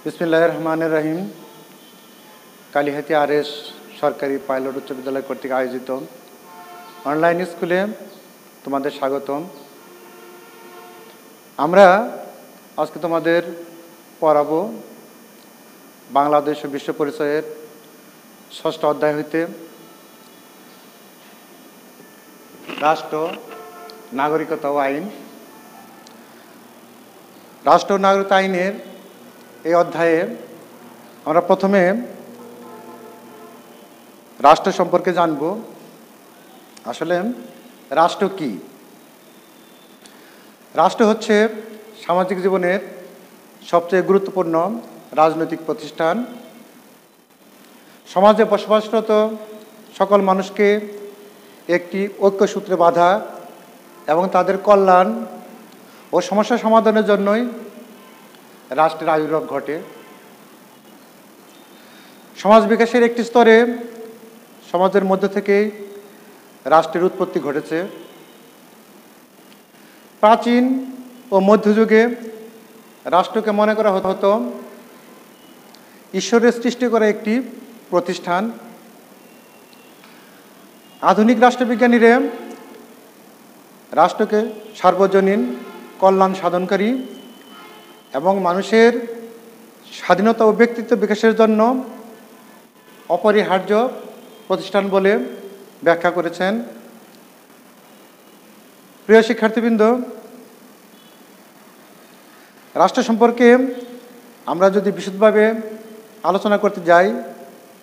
বিসমিল্লাহির রহমানির রহিম। কালিহাতী আরএস সরকারি পাইলট উচ্চ বিদ্যালয় কর্তৃক আয়োজিত অনলাইন স্কুলে তোমাদের স্বাগতম। আমরা আজকে তোমাদের পড়াবো বাংলাদেশ ও বিশ্ব পরিচয়ের ৬ষ্ঠ অধ্যায় হইতে রাষ্ট্র, নাগরিকতা ও আইন। রাষ্ট্র ও নাগরিকতা আইনের এই অধ্যায়ে আমরা প্রথমে রাষ্ট্র সম্পর্কে জানব। আসলে রাষ্ট্র কি? রাষ্ট্র হচ্ছে সামাজিক জীবনের সবচেয়ে গুরুত্বপূর্ণ রাজনৈতিক প্রতিষ্ঠান। সমাজে বসবাসরত সকল মানুষকে একটি ঐক্যসূত্রে বাঁধা এবং তাদের কল্যাণ ও সমস্যা সমাধানের জন্যই রাষ্ট্রের আবির্ভাব ঘটে। সমাজ বিকাশের একটি স্তরে সমাজের মধ্য থেকেই রাষ্ট্রের উৎপত্তি ঘটেছে। প্রাচীন ও মধ্যযুগে রাষ্ট্রকে মনে করা হতো ঈশ্বরের সৃষ্টি করা একটি প্রতিষ্ঠান। আধুনিক রাষ্ট্রবিজ্ঞানীরা রাষ্ট্রকে সার্বজনীন কল্যাণ সাধনকারী এবং মানুষের স্বাধীনতা ও ব্যক্তিত্ব বিকাশের জন্য অপরিহার্য প্রতিষ্ঠান বলে ব্যাখ্যা করেছেন। প্রিয় শিক্ষার্থীবৃন্দ, রাষ্ট্র সম্পর্কে আমরা যদি বিশদভাবে আলোচনা করতে যাই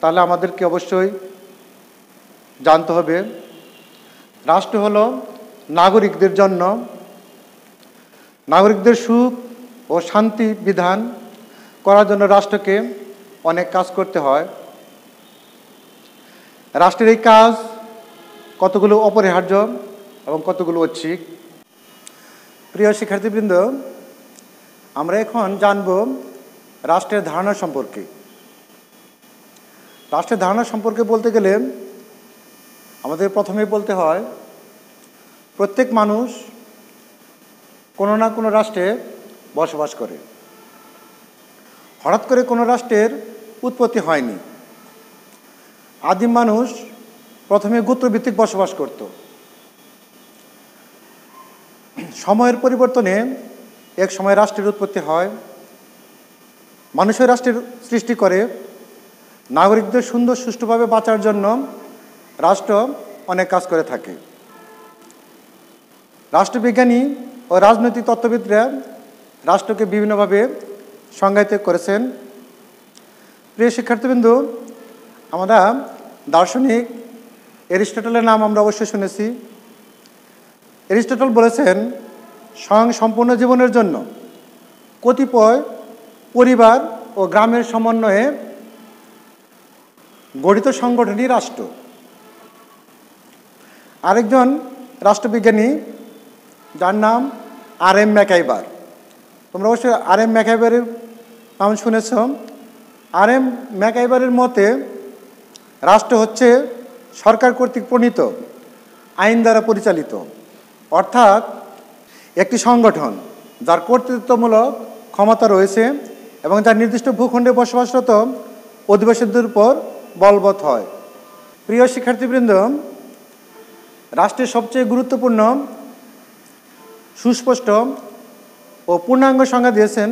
তাহলে আমাদেরকে অবশ্যই জানতে হবে রাষ্ট্র হলো নাগরিকদের জন্য নাগরিকদের সুখ ও শান্তি বিধান করার জন্য রাষ্ট্রকে অনেক কাজ করতে হয়। রাষ্ট্রের এই কাজ কতগুলো অপরিহার্য এবং কতগুলো ঐচ্ছিক। প্রিয় শিক্ষার্থীবৃন্দ, আমরা এখন জানব রাষ্ট্রের ধারণা সম্পর্কে। রাষ্ট্রের ধারণা সম্পর্কে বলতে গেলে আমাদের প্রথমেই বলতে হয় প্রত্যেক মানুষ কোনো না কোনো রাষ্ট্রে বসবাস করে। হঠাৎ করে কোনো রাষ্ট্রের উৎপত্তি হয়নি। আদিম মানুষ প্রথমে গোত্রভিত্তিক বসবাস করত। সময়ের পরিবর্তনে এক সময় রাষ্ট্রের উৎপত্তি হয়। মানুষের রাষ্ট্রের সৃষ্টি করে। নাগরিকদের সুন্দর সুষ্ঠুভাবে বাঁচার জন্য রাষ্ট্র অনেক কাজ করে থাকে। রাষ্ট্রবিজ্ঞানী ও রাজনৈতিক তত্ত্ববিদরা রাষ্ট্রকে বিভিন্নভাবে সংজ্ঞায়িত করেছেন। প্রিয় শিক্ষার্থীবৃন্দ, আমরা দার্শনিক এরিস্টটলের নাম আমরা অবশ্যই শুনেছি। এরিস্টটল বলেছেন স্বয়ং সম্পূর্ণ জীবনের জন্য কতিপয় পরিবার ও গ্রামের সমন্বয়ে গঠিত সংগঠনই রাষ্ট্র। আরেকজন রাষ্ট্রবিজ্ঞানী যার নাম আর.এম. ম্যাকআইভার। তোমরা অবশ্যই আর.এম. ম্যাকআইভারের নাম শুনেছ। আর.এম. ম্যাকআইভারের মতে রাষ্ট্র হচ্ছে সরকার কর্তৃক প্রণীত আইন দ্বারা পরিচালিত, অর্থাৎ একটি সংগঠন যার কর্তৃত্বমূলক ক্ষমতা রয়েছে এবং যার নির্দিষ্ট ভূখণ্ডে বসবাসরত অধিবাসীদের উপর বলবৎ হয়। প্রিয় শিক্ষার্থীবৃন্দ, রাষ্ট্রের সবচেয়ে গুরুত্বপূর্ণ সুস্পষ্ট ও পূর্ণাঙ্গ সংজ্ঞা দিয়েছেন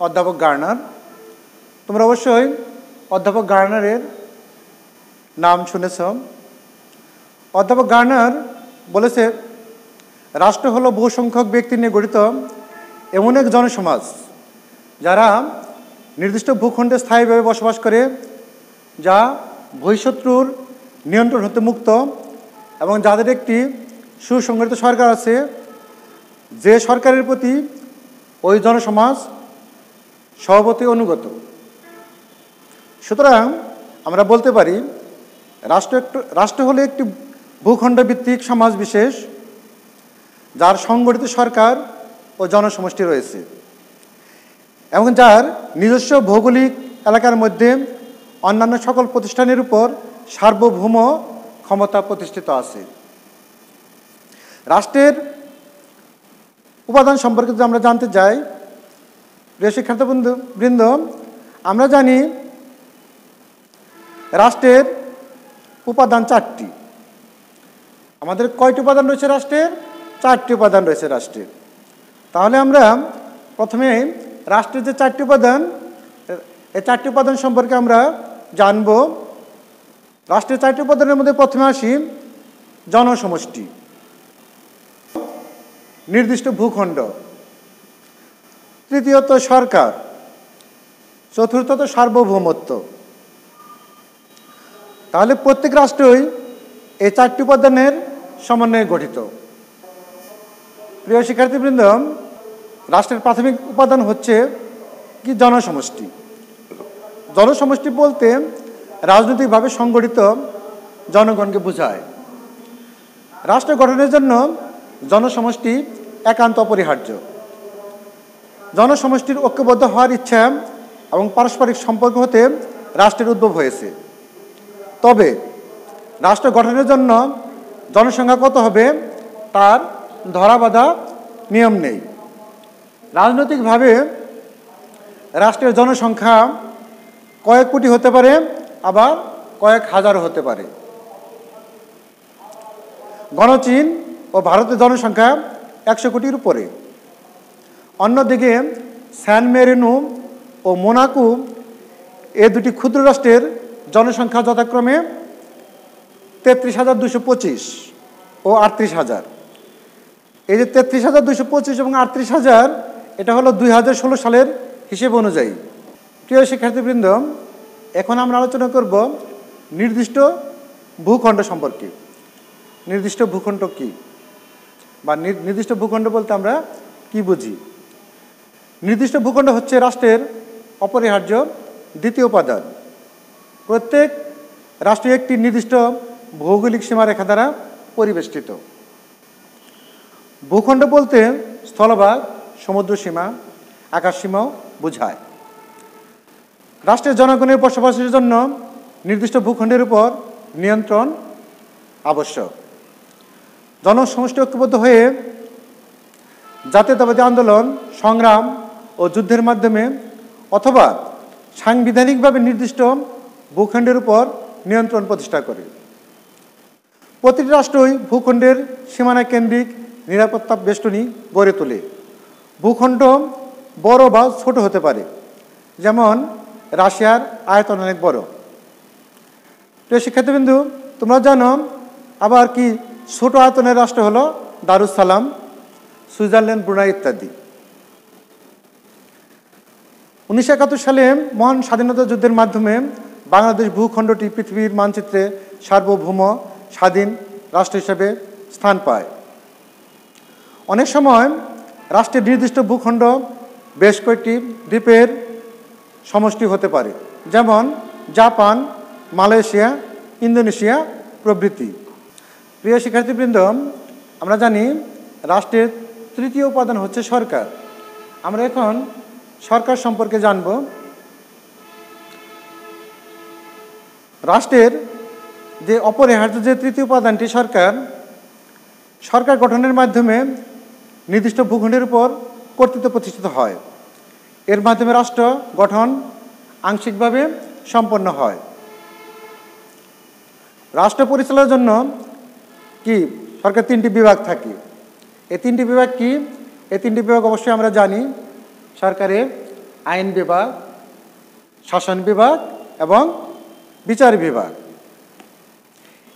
অধ্যাপক গার্নার। তোমরা অবশ্যই অধ্যাপক গার্নারের নাম শুনেছ। অধ্যাপক গার্নার বলেছে রাষ্ট্র হলো বহু সংখ্যক ব্যক্তি নিয়ে গঠিত এমন এক জনসমাজ যারা নির্দিষ্ট ভূখণ্ডে স্থায়ীভাবে বসবাস করে, যা বহিঃশত্রুর নিয়ন্ত্রণ হতে মুক্ত এবং যাদের একটি সুসংগঠিত সরকার আছে, যে সরকারের প্রতি ওই জনসমাজ স্বভাবতই অনুগত। সুতরাং আমরা বলতে পারি রাষ্ট্র হলো একটি ভূখণ্ডভিত্তিক সমাজ বিশেষ যার সংগঠিত সরকার ও জনসমষ্টি রয়েছে এবং যার নিজস্ব ভৌগোলিক এলাকার মধ্যে অন্যান্য সকল প্রতিষ্ঠানের উপর সার্বভৌম ক্ষমতা প্রতিষ্ঠিত আছে। রাষ্ট্রের উপাদান সম্পর্কে যদি আমরা জানতে যাই, প্রিয় শিক্ষার্থীবৃন্দ, আমরা জানি রাষ্ট্রের উপাদান 4টি। আমাদের কয়টি উপাদান রয়েছে রাষ্ট্রের? 4টি উপাদান রয়েছে রাষ্ট্রের। তাহলে আমরা প্রথমে রাষ্ট্রের যে 4টি উপাদান, এই 4টি উপাদান সম্পর্কে আমরা জানব। রাষ্ট্রের 4টি উপাদানের মধ্যে প্রথমে আসি জনসমষ্টি, নির্দিষ্ট ভূখণ্ড, তৃতীয়ত সরকার, চতুর্থত সার্বভৌমত্ব। তাহলে প্রত্যেক রাষ্ট্রই এই 4টি উপাদানের সমন্বয়ে গঠিত। প্রিয় শিক্ষার্থীবৃন্দ, রাষ্ট্রের প্রাথমিক উপাদান হচ্ছে কি? জনসমষ্টি। জনসমষ্টি বলতে রাজনৈতিকভাবে সংগঠিত জনগণকে বোঝায়। রাষ্ট্র গঠনের জন্য জনসমষ্টি একান্ত অপরিহার্য। জনসমষ্টির ঐক্যবদ্ধ হওয়ার ইচ্ছা এবং পারস্পরিক সম্পর্ক হতে রাষ্ট্রের উদ্ভব হয়েছে। তবে রাষ্ট্র গঠনের জন্য জনসংখ্যা কত হবে তার ধরাবাঁধা নিয়ম নেই। রাজনৈতিকভাবে রাষ্ট্রের জনসংখ্যা কয়েক কোটি হতে পারে, আবার কয়েক হাজারও হতে পারে। গণচীন ও ভারতের জনসংখ্যা 100 কোটির উপরে। অন্যদিকে স্যান মেরিনো ও মোনাকো এই দুটি ক্ষুদ্র রাষ্ট্রের জনসংখ্যা যথাক্রমে 33,225 ও 38,000। এই যে 33,225 এবং 38,000, এটা হলো 2016 সালের হিসেব অনুযায়ী। প্রিয় শিক্ষার্থীবৃন্দ, এখন আমরা আলোচনা করব নির্দিষ্ট ভূখণ্ড সম্পর্কে। নির্দিষ্ট ভূখণ্ড কি, বা নির্দিষ্ট ভূখণ্ড বলতে আমরা কি বুঝি? নির্দিষ্ট ভূখণ্ড হচ্ছে রাষ্ট্রের অপরিহার্য দ্বিতীয় উপাদান। প্রত্যেক রাষ্ট্র একটি নির্দিষ্ট ভৌগোলিক সীমারেখা দ্বারা পরিবেষ্টিত। ভূখণ্ড বলতে স্থলভাগ, সমুদ্র সীমা, আকাশ সীমাও বোঝায়। রাষ্ট্রের জনগণের বসবাসের জন্য নির্দিষ্ট ভূখণ্ডের উপর নিয়ন্ত্রণ আবশ্যক। জনসমষ্টি ঐক্যবদ্ধ হয়ে জাতীয়তাবাদী আন্দোলন, সংগ্রাম ও যুদ্ধের মাধ্যমে অথবা সাংবিধানিকভাবে নির্দিষ্ট ভূখণ্ডের উপর নিয়ন্ত্রণ প্রতিষ্ঠা করে। প্রতিটি রাষ্ট্রই ভূখণ্ডের সীমানা কেন্দ্রিক নিরাপত্তা বেষ্টনী গড়ে তোলে। ভূখণ্ড বড় বা ছোট হতে পারে, যেমন রাশিয়ার আয়তন অনেক বড়। প্রিয় শিক্ষার্থীবৃন্দু, তোমরা জানো আবার কি ছোট আয়তনের রাষ্ট্র হলো দারুসালাম, সুইজারল্যান্ড, ব্রুনাই ইত্যাদি। 1971 সালে মহান স্বাধীনতা যুদ্ধের মাধ্যমে বাংলাদেশ ভূখণ্ডটি পৃথিবীর মানচিত্রে সার্বভৌম স্বাধীন রাষ্ট্র হিসেবে স্থান পায়। অনেক সময় রাষ্ট্রের নির্দিষ্ট ভূখণ্ড বেশ কয়েকটি দ্বীপের সমষ্টি হতে পারে, যেমন জাপান, মালয়েশিয়া, ইন্দোনেশিয়া প্রভৃতি। প্রিয় শিক্ষার্থীবৃন্দ, আমরা জানি রাষ্ট্রের তৃতীয় উপাদান হচ্ছে সরকার। আমরা এখন সরকার সম্পর্কে জানব। রাষ্ট্রের যে অপরিহার্য যে তৃতীয় উপাদানটি সরকার, সরকার গঠনের মাধ্যমে নির্দিষ্ট ভূখণ্ডের উপর কর্তৃত্ব প্রতিষ্ঠিত হয়। এর মাধ্যমে রাষ্ট্র গঠন আংশিকভাবে সম্পন্ন হয়। রাষ্ট্র পরিচালনার জন্য কি সরকার 3টি বিভাগ থাকে। এই 3টি বিভাগ কি? এই 3টি বিভাগ অবশ্যই আমরা জানি। সরকারের আইন বিভাগ, শাসন বিভাগ এবং বিচার বিভাগ।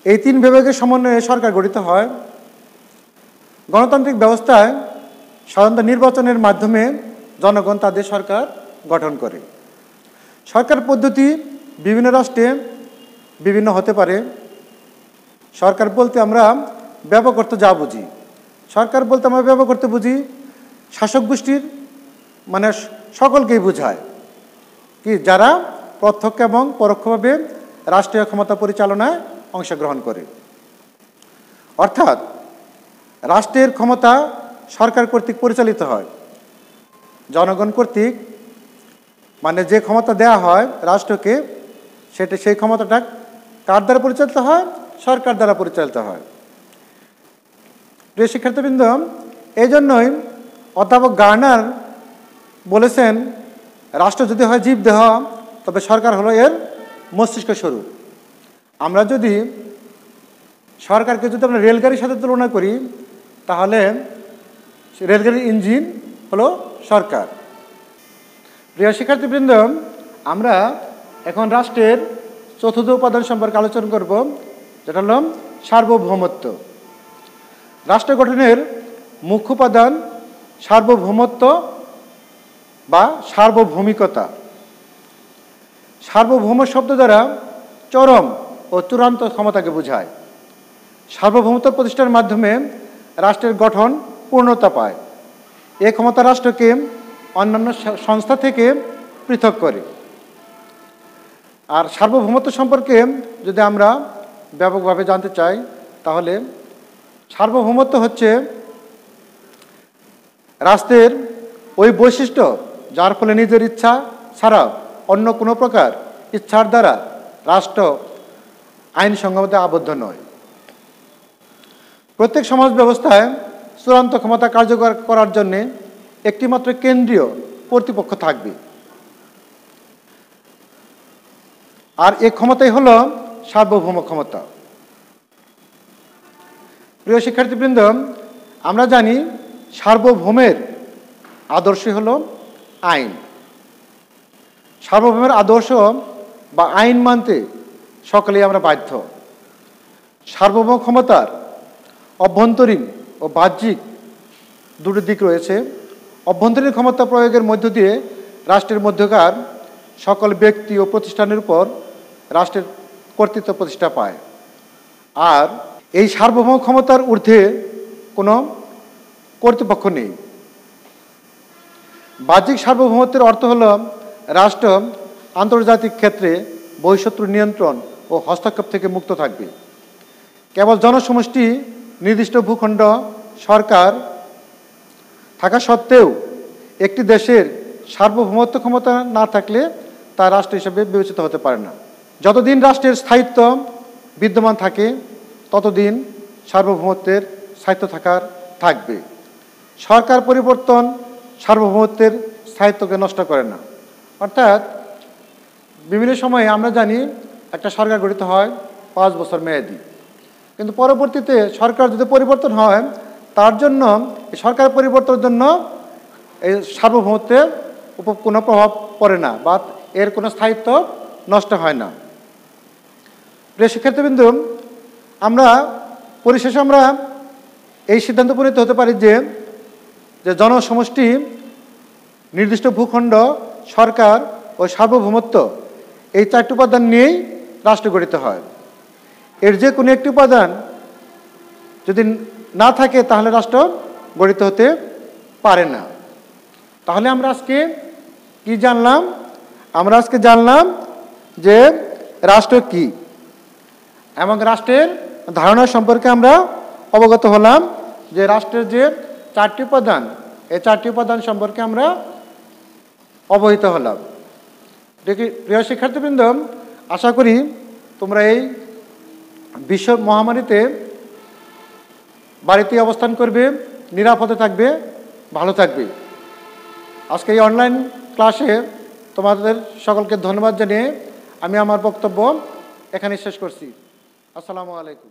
এই 3 বিভাগের সমন্বয়ে সরকার গঠিত হয়। গণতান্ত্রিক ব্যবস্থায় সাধারণত নির্বাচনের মাধ্যমে জনগণ তাদের সরকার গঠন করে। সরকার পদ্ধতি বিভিন্ন রাষ্ট্রে বিভিন্ন হতে পারে। সরকার বলতে আমরা ব্যাপক অর্থে যা বুঝি, সরকার বলতে আমরা ব্যাপক অর্থে বুঝি শাসক গোষ্ঠীর মানে সকলকেই বোঝায়, কি যারা প্রত্যক্ষ এবং পরোক্ষভাবে রাষ্ট্রীয় ক্ষমতা পরিচালনায় অংশগ্রহণ করে। অর্থাৎ রাষ্ট্রের ক্ষমতা সরকার কর্তৃক পরিচালিত হয়। জনগণ কর্তৃক মানে যে ক্ষমতা দেয়া হয় রাষ্ট্রকে, সেই ক্ষমতাটা কার দ্বারা পরিচালিত হয়? সরকার দ্বারা পরিচালিত হয়। প্রিয় শিক্ষার্থীবৃন্দ, এই জন্যই অধ্যাপক গার্নার বলেছেন, রাষ্ট্র যদি হয় জীবদেহ তবে সরকার হলো এর মস্তিষ্ক স্বরূপ। আমরা যদি সরকারকে যদি আমরা রেলগাড়ির সাথে তুলনা করি, তাহলে রেলগাড়ির ইঞ্জিন হলো সরকার। প্রিয় শিক্ষার্থীবৃন্দ, আমরা এখন রাষ্ট্রের চতুর্থ উপাদান সম্পর্কে আলোচনা করব, যেটা হল সার্বভৌমত্ব। রাষ্ট্র গঠনের মুখ্য উপাদান সার্বভৌমত্ব বা সার্বভৌমিকতা। সার্বভৌম শব্দ দ্বারা চরম ও চূড়ান্ত ক্ষমতাকে বোঝায়। সার্বভৌমত্ব প্রতিষ্ঠার মাধ্যমে রাষ্ট্রের গঠন পূর্ণতা পায়। এই ক্ষমতা রাষ্ট্রকে অন্যান্য সংস্থা থেকে পৃথক করে। আর সার্বভৌমত্ব সম্পর্কে যদি আমরা ব্যাপকভাবে জানতে চাই, তাহলে সার্বভৌমত্ব হচ্ছে রাষ্ট্রের ওই বৈশিষ্ট্য যার ফলে নিজের ইচ্ছা ছাড়া অন্য কোনো প্রকার ইচ্ছার দ্বারা রাষ্ট্র আইন সংহিতাতে আবদ্ধ নয়। প্রত্যেক সমাজ ব্যবস্থায় চূড়ান্ত ক্ষমতা কার্যকর করার জন্য একটিমাত্র কেন্দ্রীয় কর্তৃপক্ষ থাকবে, আর এই ক্ষমতাই হল সার্বভৌম ক্ষমতা। প্রিয় শিক্ষার্থীবৃন্দ, আমরা জানি সার্বভৌমের আদর্শই হল আইন। সার্বভৌমের আদর্শ বা আইন মানতে সকলেই আমরা বাধ্য। সার্বভৌম ক্ষমতার অভ্যন্তরীণ ও বাহ্যিক দুটি দিক রয়েছে। অভ্যন্তরীণ ক্ষমতা প্রয়োগের মধ্য দিয়ে রাষ্ট্রের মধ্যকার সকল ব্যক্তি ও প্রতিষ্ঠানের উপর রাষ্ট্রের কর্তৃত্ব প্রতিষ্ঠা পায়। আর এই সার্বভৌম ক্ষমতার ঊর্ধ্বে কোনো কর্তৃপক্ষ নেই। বাহ্যিক সার্বভৌমত্বের অর্থ হল রাষ্ট্র আন্তর্জাতিক ক্ষেত্রে বহিঃশত্রু নিয়ন্ত্রণ ও হস্তক্ষেপ থেকে মুক্ত থাকবে। কেবল জনসমষ্টি নির্দিষ্ট ভূখণ্ড সরকার থাকা সত্ত্বেও একটি দেশের সার্বভৌমত্ব ক্ষমতা না থাকলে তা রাষ্ট্র হিসেবে বিবেচিত হতে পারে না। যতদিন রাষ্ট্রের স্থায়িত্ব বিদ্যমান থাকে, ততদিন সার্বভৌমত্বের স্থায়িত্ব থাকবে। সরকার পরিবর্তন সার্বভৌমত্বের স্থায়িত্বকে নষ্ট করে না। অর্থাৎ বিভিন্ন সময়ে আমরা জানি একটা সরকার গঠিত হয় 5 বছর মেয়াদি, কিন্তু পরবর্তীতে সরকার যদি পরিবর্তন হয়, তার জন্য সরকার পরিবর্তনের জন্য এই সার্বভৌমত্বের উপর কোনো প্রভাব পড়ে না বা এর কোনো স্থায়িত্ব নষ্ট হয় না। প্রিয় শিক্ষার্থীবৃন্দ, আমরা পরিশেষে আমরা এই সিদ্ধান্ত উপনীত হতে পারি যে জনসমষ্টি নির্দিষ্ট ভূখণ্ড সরকার ও সার্বভৌমত্ব এই 4টি উপাদান নিয়েই রাষ্ট্র গঠিত হয়। এর যে কোনো একটি উপাদান যদি না থাকে, তাহলে রাষ্ট্র গঠিত হতে পারে না। তাহলে আমরা আজকে কি জানলাম? আমরা আজকে জানলাম যে রাষ্ট্র কি এবং রাষ্ট্রের ধারণা সম্পর্কে আমরা অবগত হলাম, যে রাষ্ট্রের যে 4টি উপাদান, এই 4টি উপাদান সম্পর্কে আমরা অবহিত হলাম। প্রিয় শিক্ষার্থীবৃন্দ, আশা করি তোমরা এই বিশ্ব মহামারীতে বাড়িতে অবস্থান করবে, নিরাপদে থাকবে, ভালো থাকবে। আজকে এই অনলাইন ক্লাসে তোমাদের সকলকে ধন্যবাদ জানিয়ে আমি আমার বক্তব্য এখানে শেষ করছি। আসসালামু আলাইকুম।